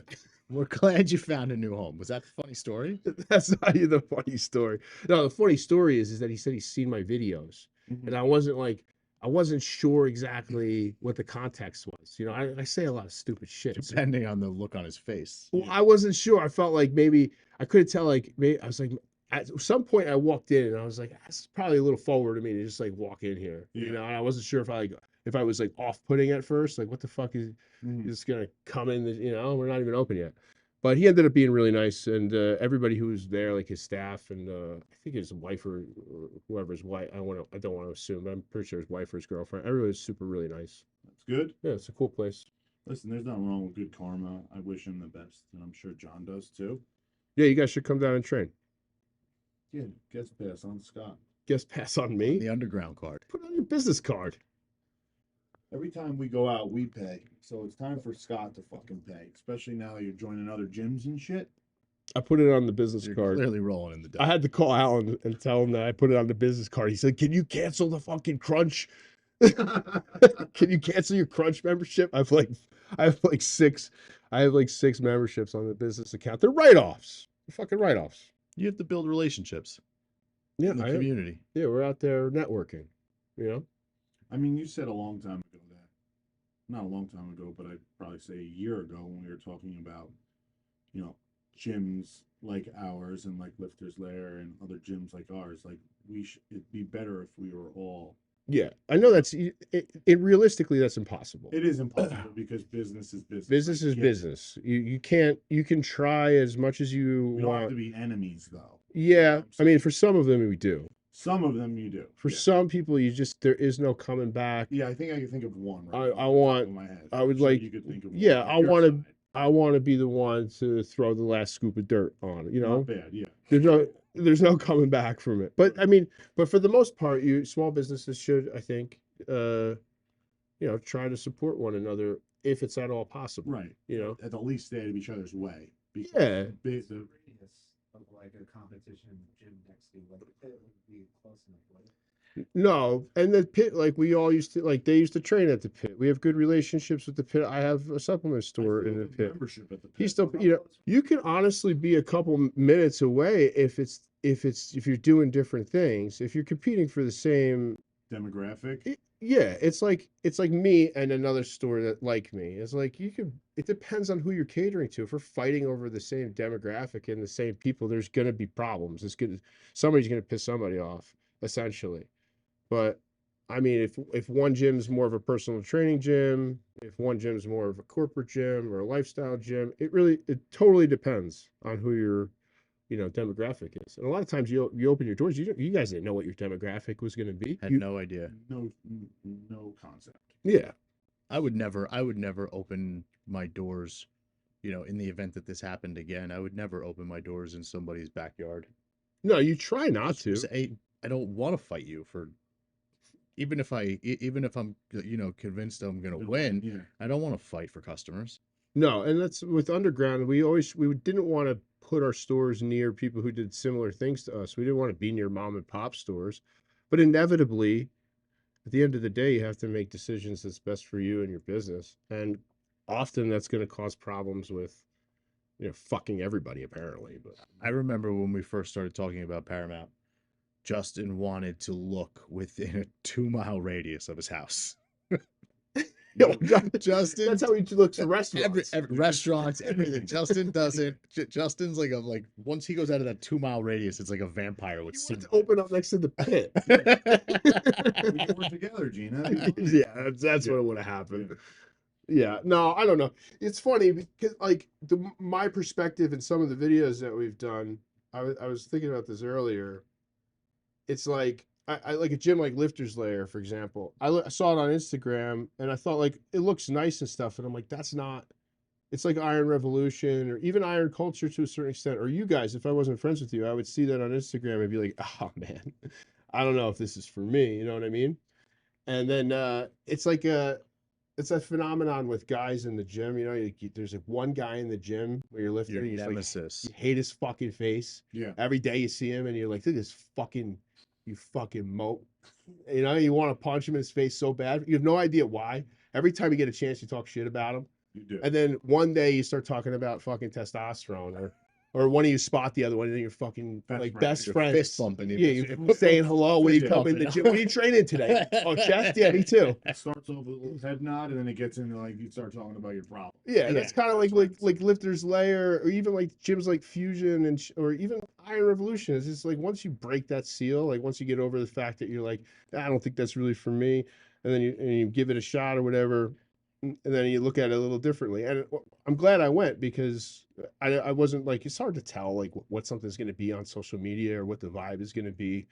We're glad you found a new home. Was that a funny story? That's not the funny story. No, the funny story is that he said he's seen my videos, and I wasn't sure exactly what the context was. I say a lot of stupid shit. So- Depending on the look on his face. Well, I wasn't sure. I felt like maybe I couldn't tell. Like maybe I was like, at some point I walked in and I was like, that's probably a little forward to me to just like walk in here. Yeah. And I wasn't sure if I was like off-putting at first. Like, what the fuck is Mhm. just gonna come in? We're not even open yet. But he ended up being really nice, and everybody who was there, like his staff, and I think his wife or whoever's wife. I don't want to assume, but I'm pretty sure his wife or his girlfriend. Everybody was really nice. That's good. Yeah, it's a cool place. Listen, there's nothing wrong with good karma. I wish him the best, and I'm sure John does too. Yeah, you guys should come down and train. Yeah, guest pass on Scott. Guest pass on On me. the underground card. Put on your business card. Every time we go out, we pay. So it's time for Scott to fucking pay, especially now that you're joining other gyms and shit. I put it on the business You're card. clearly rolling in the dough. I had to call Alan and tell him that I put it on the business card. He said, "Can you cancel the fucking crunch? Can you cancel your crunch membership?" I have like six memberships on the business account. They're write-offs. They're fucking write-offs. You have to build relationships Yeah, in the community. yeah, we're out there networking. I mean, you said a long time ago that, not a long time ago, but I'd probably say a year ago when we were talking about, gyms like ours and like Lifters Lair and other gyms like ours. Like it'd be better if we were all. Yeah, I know realistically that's impossible. It is impossible because business is business. Business I is get it. business. You can try as much as you We don't have want. to be enemies though. Yeah, I mean, for some of them we do. Some of them you do. For Yeah. some people, there is no coming back. Yeah, I think I can think of one. Right I- off I the top want- of my head. I would I'm sure like- You could think of one yeah, on I your wanna- side. I want to be the one to throw the last scoop of dirt on it. Not bad. Yeah. There's no coming back from it. But I mean, for the most part, small businesses should, I think, try to support one another if it's at all possible. Right. At the least stay out of each other's way. Because Yeah. What's the radius of like a competition gym next to you? Like it would be close enough, would it? No, and the pit, like we all used to, like they used to train at the pit. We have good relationships with the pit. I have a supplement store in the pit. Membership at the pit. He's still, you can honestly be a couple minutes away if you're doing different things. If you're competing for the same, demographic. yeah, it's like me and another store that like me. It's like it depends on who you're catering to. If we're fighting over the same demographic and the same people, there's gonna be problems. Somebody's gonna piss somebody off, essentially. But I mean, if one gym's more of a personal training gym, if one gym's more of a corporate gym or a lifestyle gym, it totally depends on who your demographic is. And a lot of times you open your doors, you guys didn't know what your demographic was going to be. Had no idea. No concept. Yeah. I would never open my doors, in the event that this happened again. I would never open my doors in somebody's backyard. No, you try not to. I don't want to fight you for, even if I'm convinced I'm gonna win. Yeah. I don't want to fight for customers. No, and that's with Underground. We didn't want to put our stores near people who did similar things to us. We didn't want to be near mom and pop stores, but inevitably, at the end of the day, you have to make decisions that's best for you and your business, and often that's going to cause problems with fucking everybody apparently. But I remember when we first started talking about Paramount, Justin wanted to look within a 2-mile radius of his house. Justin, that's how he looks for every restaurants. restaurants, everything. Justin doesn't. Justin's like once he goes out of that 2-mile radius, it's like a vampire with He sin. wants to open up next to the pit. We can work together, Gina. That'd be fun. Yeah, that's what would have happened. Yeah, no, I don't know. It's funny because like my perspective in some of the videos that we've done, I was thinking about this earlier. It's like I like a gym like Lifter's Lair, for example. I saw it on Instagram and I thought like it looks nice and stuff, and I'm like, that's not. It's like Iron Revolution or even Iron Culture to a certain extent. Or you guys, if I wasn't friends with you, I would see that on Instagram and be like, oh man, I don't know if this is for me. You know what I mean? And then it's like it's a phenomenon with guys in the gym. There's like one guy in the gym where you're lifting, Your and nemesis. you hate his fucking face. Yeah. Every day you see him, and you're like, look at this you fucking mope. You want to punch him in his face so bad. You have no idea why. Every time you get a chance, you talk shit about him. You do. And then one day you start talking about fucking testosterone, or one of you spot the other one, and then you're fucking best You're friends. fist bumping. Yeah, you're saying hello when you Fist come in the bumping. gym. What are you training today? Oh, chest? Yeah, me too. It starts off with a little head nod, and then it gets into like you start talking about your problem. Yeah, that's Yeah, kind of like Lifter's Lair, or even like gyms like Fusion or even Iron Revolution. It's just like once you break that seal, like once you get over the fact that you're like, I don't think that's really for me, and then you give it a shot or whatever, and then you look at it a little differently. And I'm glad I went because I wasn't like it's hard to tell like what something's going to be on social media or what the vibe is going to be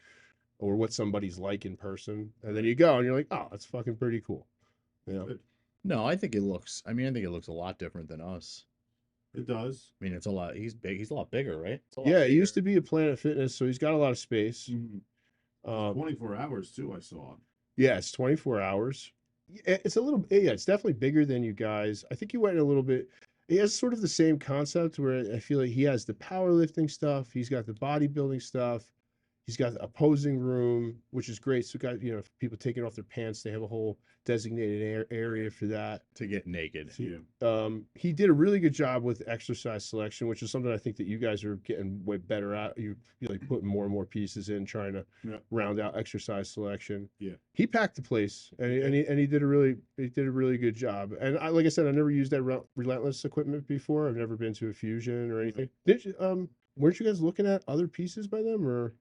or what somebody's like in person, and then you go and you're like, oh, that's fucking pretty cool. Yeah. No, I think it looks. I mean, I think it looks a lot different than us. It does. I mean, it's a lot. He's big. He's a lot bigger, right? It's a lot Yeah, it used bigger. to be a Planet Fitness, so he's got a lot of space. Mhm. Um, 24 hours too. I saw. yeah, it's 24 hours. It's a little, yeah, it's definitely bigger than you guys. I think you went a little bit. He has sort of the same concept where I feel like he has the powerlifting stuff, he's got the bodybuilding stuff, he's got the opposing room, which is great. So, guys, people taking off their pants, they have a whole designated area for that. To get naked. Yeah. He did a really good job with exercise selection, which is something I think that you guys are getting way better at. You like putting more and more pieces in, trying to Yeah. round out exercise selection. Yeah. He packed the place, and he did a really good job. And like I said, I never used that relentless equipment before. I've never been to a Fusion or anything. Did you, weren't you guys looking at other pieces by them or?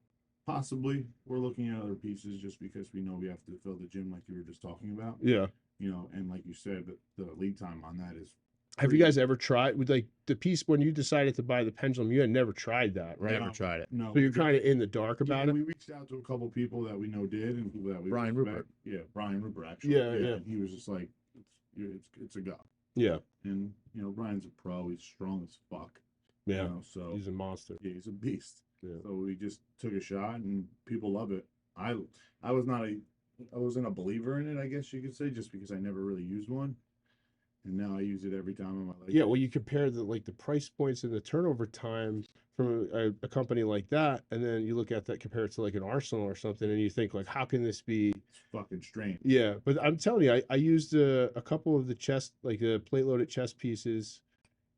Possibly, we're looking at other pieces just because we know we have to fill the gym, like you were just talking about. Yeah. And like you said, the lead time on that is. Have you guys ever tried with like the piece when you decided to buy the pendulum? You had never tried that, right? Never tried it. No. So you're kind of in the dark about it. We reached out to a couple people that we know did, and people that we Brian respect. Rupert. Yeah, Brian Rupert actually. Yeah, yeah. And he was just like, it's a go. Yeah. And Brian's a pro. He's strong as fuck. Yeah. So He's a monster. yeah, he's a beast. Yeah. So we just took a shot, and people love it. I wasn't a believer in it, I guess you could say, just because I never really used one, and now I use it every time in my life. Yeah, well, you compare the price points and the turnover time from a company like that, and then you look at that compared to like an Arsenal or something, and you think like, how can this be? It's fucking strange. Yeah, but I'm telling you, I used a couple of the chest, like the plate loaded chest pieces.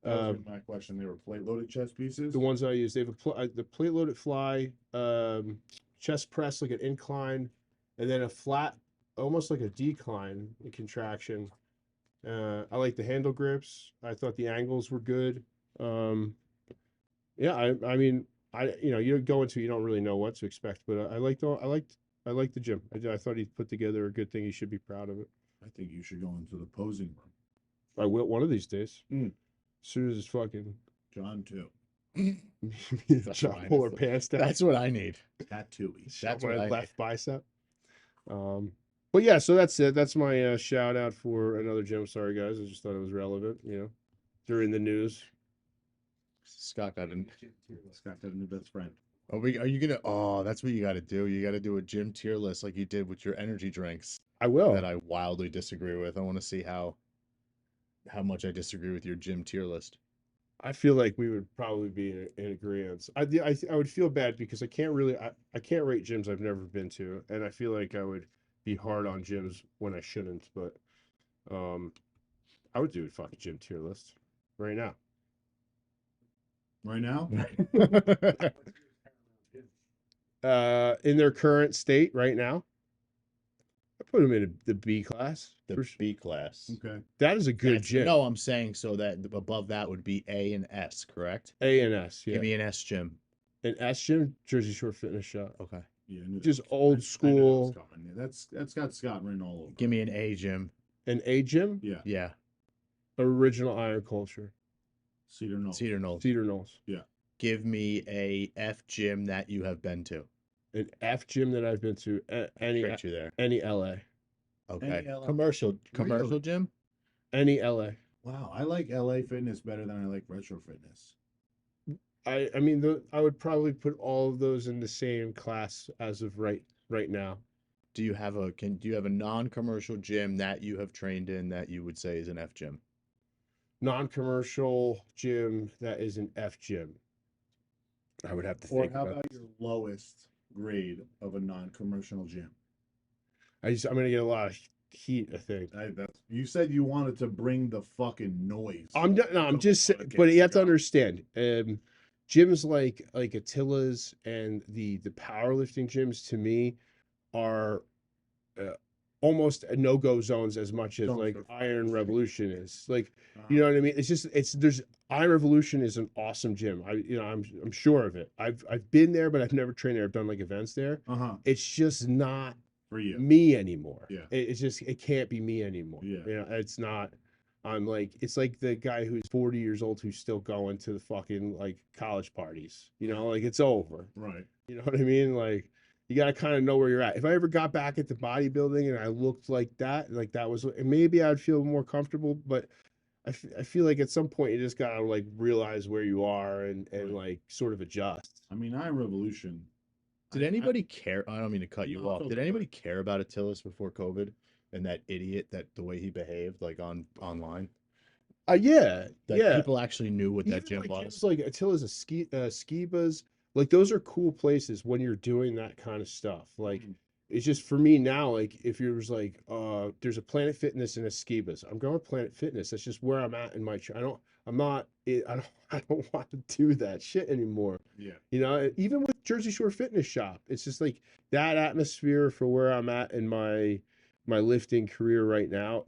That was my question. They were plate loaded chest pieces. The ones I use, they have the plate loaded fly, chest press like an incline, and then a flat, almost like a decline, a contraction. I like the handle grips. I thought the angles were good. Yeah, I mean, you go into, you don't really know what to expect, but I liked the gym. I thought he put together a good thing. He should be proud of it. I think you should go into the posing room. I will one of these days. Mm. As soon as it's fucking John too. pull her pants down. That's what I need. Tattooey. That's my what I left bicep. But yeah, so that's it. That's my shout out for another gym. Sorry guys, I just thought it was relevant. During the news. Scott got an. Scott got a new best friend. Are you gonna? Oh, that's what you got to do. You got to do a gym tier list like you did with your energy drinks. I will. That I wildly disagree with. I want to see how much I disagree with your gym tier list. I feel like we would probably be in agreement. I would feel bad because I can't rate gyms I've never been to, and I feel like I would be hard on gyms when I shouldn't. But I would do a fucking gym tier list right now. right now. In their current state right now, I put them in the B class. The B class. Okay. That is a good gym. No, I'm saying so that above that would be A and S, correct? A and S, yeah. Give me an S gym. An S gym, Jersey Shore Fitness Shop. Okay. Yeah, I knew that Just was- old I knew that was school. coming. Yeah, that's got Scott written all over. Give me an A gym. An A gym, Yeah, Yeah. original iron culture, Cedar Knoll. Cedar Knolls. Cedar Knolls. Give me a F gym that you have been to. An F gym that I've been to, any Straight you there. LA, Okay. LA. Commercial gym? any LA. Wow, I like LA Fitness better than I like Retro Fitness. I mean, I would probably put all of those in the same class as of right now. Do you have a non-commercial gym that you have trained in that you would say is an F gym? Non-commercial gym that is an F gym. I would have to Or think how about about your lowest grade of a non-commercial gym? I'm gonna get a lot of heat, I think. You said you wanted to bring the fucking noise. I'm Couple just saying, podcasts but you have to ago. understand, gyms like Attila's and the powerlifting gyms to me are almost no-go zones as much as Zones like for Iron fighting. Revolution is. Like, Uh, you know what I mean? There's Iron Revolution is an awesome gym. I'm sure of it. I've been there, but I've never trained there. I've done like events there. uh-huh. It's just not For you. me anymore. Yeah. It's just it can't be me anymore. Yeah. You know, it's not. It's like the guy who's 40 years old who's still going to the fucking like college parties. You know, like it's over. Right. You know what I mean? Like you got to kind of know where you're at. If I ever got back into bodybuilding and I looked like that was maybe I'd feel more comfortable, but I feel like at some point you just got to like realize where you are and Right. like sort of adjust. I mean, Iron Revolution. Did anybody care? I don't mean to cut you No, off. it's Did okay. anybody care about Attilas before COVID and that idiot the way he behaved like online? Yeah. That Yeah. people actually knew what that Even gym like was. gyms like Attila's a Skiba's, like those are cool places when you're doing that kind of stuff. Like Mm. it's just for me now, like if you was like there's a Planet Fitness and a Skiba's, I'm going to Planet Fitness. That's just where I'm at in my I'm not I don't want to do that shit anymore. Yeah. You know, even with Jersey Shore Fitness Shop, it's just like that atmosphere for where I'm at in my lifting career right now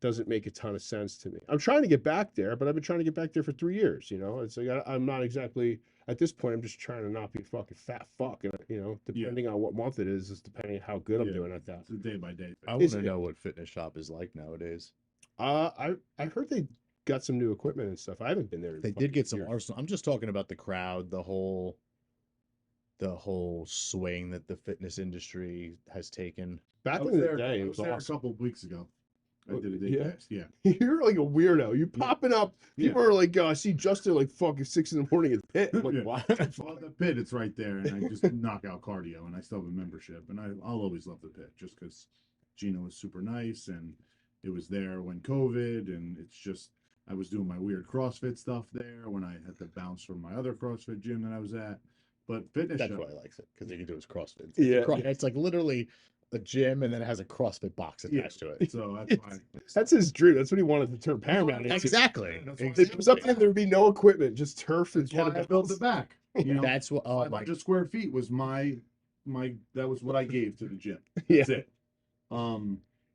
doesn't make a ton of sense to me. I'm trying to get back there, but I've been trying to get back there for 3 years. You know, it's like I'm not exactly at this point. I'm just trying to not be a fucking fat fuck. And you know, depending on what month it is depending on how good I'm Yeah. doing at that. It's a day by day. I thing. want Is to it- know what fitness shop is like nowadays. I heard they got some new equipment and stuff. I haven't been there. in They fucking did get some years. arsenal. I'm just talking about the crowd, the whole swing that the fitness industry has taken. Back I in was the there, day. I It was was there awesome. a couple of weeks ago. I Oh, did a day yeah? fast. Yeah. You're like a weirdo. You popping up. Yeah. People are like, I see Justin like fucking 6 in the morning at the pit. I'm like, Yeah. what? Well, the pit, it's right there, and I just knock out cardio, and I still have a membership, and I'll always love the pit just because Gina was super nice, and it was there when COVID, and it's just I was doing my weird CrossFit stuff there when I had to bounce from my other CrossFit gym that I was at, but fitness That's shop. why I likes it because you can do his CrossFit. It's Yeah. it's like literally a gym and then it has a CrossFit box Yeah. attached to it. So that's why. That's his dream. That's what he wanted to turn Paramount into. Exactly. That's why I If it was up there, there would be no equipment, just turf and That's why I built kettlebells. the back. You know, That's what. Oh my 500 square feet was my that was what I gave to the gym. Yeah. That's it.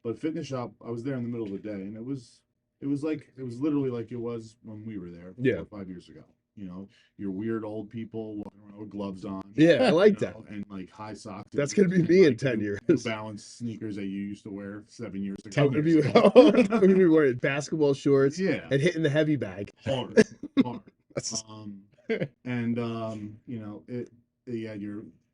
But fitness shop, I was there in the middle of the day, and it was literally like it was when we were there 4 Yeah. or 5 years ago. You know, your weird old people walking around with gloves on. Yeah, I like you that. know, and like high socks. That's and, gonna be me in like, 10 New- years. New Balance sneakers that you used to wear 7 years ago. 10 I'm gonna years be, ago. I'm gonna be wearing basketball shorts Yeah, and hitting the heavy bag. hard, hard. That's You know,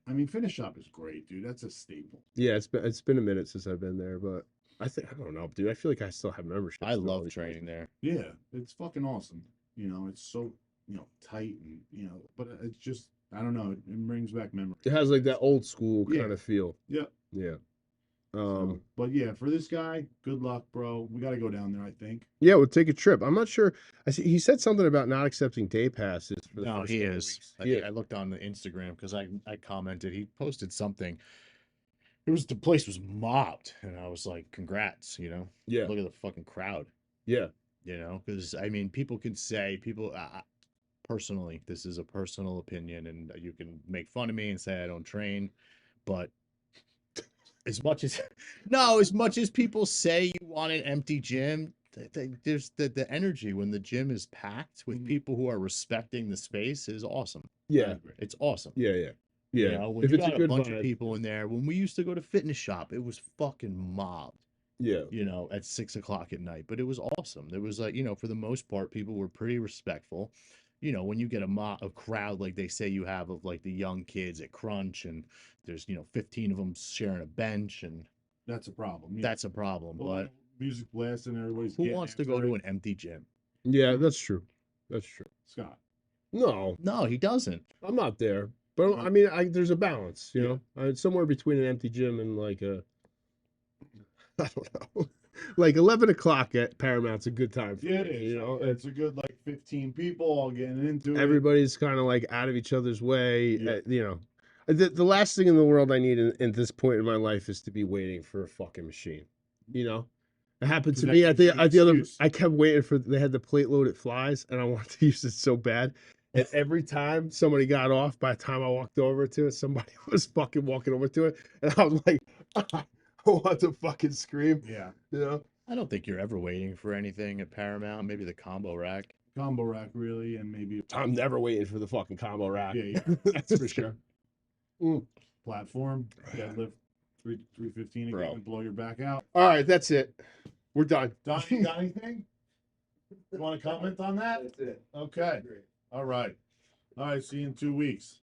I mean, fitness shop is great, dude. That's a staple. yeah, it's been a minute since I've been there, but I don't know, dude. I feel like I still have membership. I love training there. Yeah, it's fucking awesome. You know, it's so, tight and, but it's just, I don't know, it brings back memories. It has like that old school Yeah. kind of feel. Yeah. Yeah. So, but yeah, for this guy, good luck, bro. We got to go down there, I think. Yeah, we'll take a trip. I'm not sure. He said something about not accepting day passes. For the No, first he couple is. weeks. I, Yeah. I looked on the Instagram because I commented. He posted something. The place was mobbed, and I was like, "Congrats!" You know, Yeah. look at the fucking crowd. Yeah. You know, because I mean, people can say personally, this is a personal opinion, and you can make fun of me and say I don't train, but as much as no, as much as people say you want an empty gym, there's the energy when the gym is packed with Mhm. people who are respecting the space is awesome. I Yeah, agree. It's awesome. yeah, yeah, You yeah. know, when If you it's a got a good bunch of vibe, people in there, when we used to go to fitness shop, it was fucking mobbed, yeah, you know, at 6 o'clock at night. But it was awesome. There was like, you know, for the most part, people were pretty respectful. You know, when you get a crowd like they say you have of like the young kids at Crunch, and there's, you know, 15 of them sharing a bench, and That's a problem. Yeah. that's a problem. Well, But music blasting, everybody's who getting wants to after go to it. an empty gym? yeah. That's true. That's true. Scott? No, No, he doesn't. I'm not there. But No. I mean, there's a balance, you Yeah. know. Somewhere between an empty gym and like a, I don't know, like 11 o'clock at Paramount's a good time for Yeah, me. it is. You know, It's a good like 15 people all getting into it. everybody's kind of like out of each other's way. Yeah. You know, the last thing in the world I need at this point in my life is to be waiting for a fucking machine. You know, it happened 'Cause to that me at gives the you an other. excuse. I kept waiting for they had the plate loaded flies, and I wanted to use it so bad. And every time somebody got off, by the time I walked over to it, somebody was fucking walking over to it, and I was like, I want to fucking scream. Yeah. You know. I don't think you're ever waiting for anything at Paramount. Maybe the combo rack. Combo rack really, and maybe I'm never waiting for the fucking combo rack. yeah, that's for sure. Mm. Platform, deadlift, 315 again, Bro. and blow your back out. All right, that's it. We're done. Don, you got anything? You want to comment on that? That's it. Okay. Great. All right. All right. See you in 2 weeks.